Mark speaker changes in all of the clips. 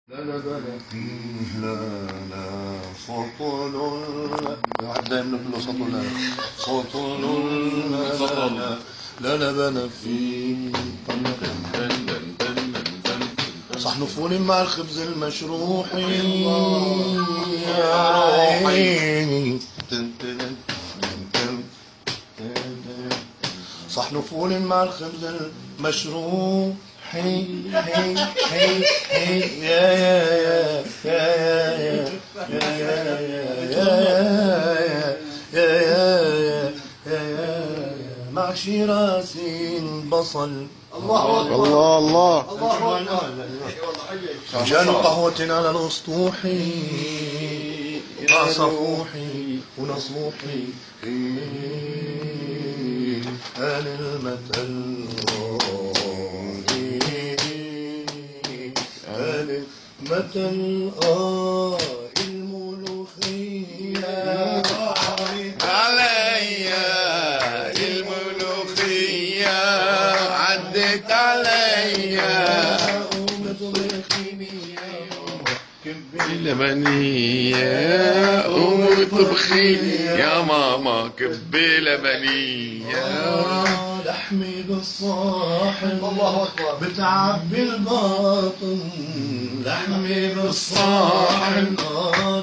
Speaker 1: لا بلا فيه لا سطل واحد دايما كله سطل لا بلا فيه صحن فول مع الخبز المشروح يا روحي صحن فول مع الخبز المشروح هي يا مع شيراسين بصل
Speaker 2: الله الله الله
Speaker 1: فنجان قهوة على الاسطوح مع صفوحي ونصوحي آل المثل متى الملوخية
Speaker 2: عليا الملوخية عدت عليا لبنية قومي طبخي يا ماما كبي لبنية
Speaker 1: لحمي بالصاحن الله أكبر بتعبي الباطن لحمي بالصاحن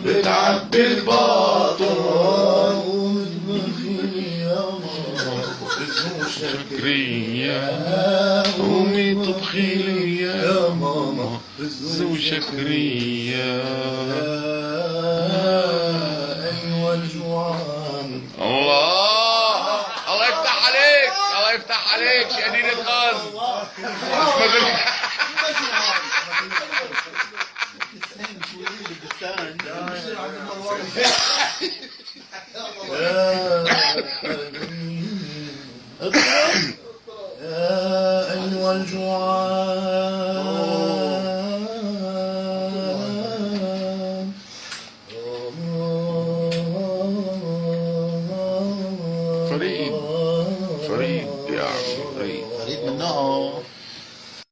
Speaker 2: بتعبي الباطن
Speaker 1: ومطبخي يا ماما
Speaker 2: شكرية قومي طبخي لي يا ماما زو شكرية
Speaker 1: أيوة الجوعان
Speaker 2: الله يفتح عليك الله يفتح عليك شديد غاز
Speaker 1: أيوة الجوعان
Speaker 2: فريد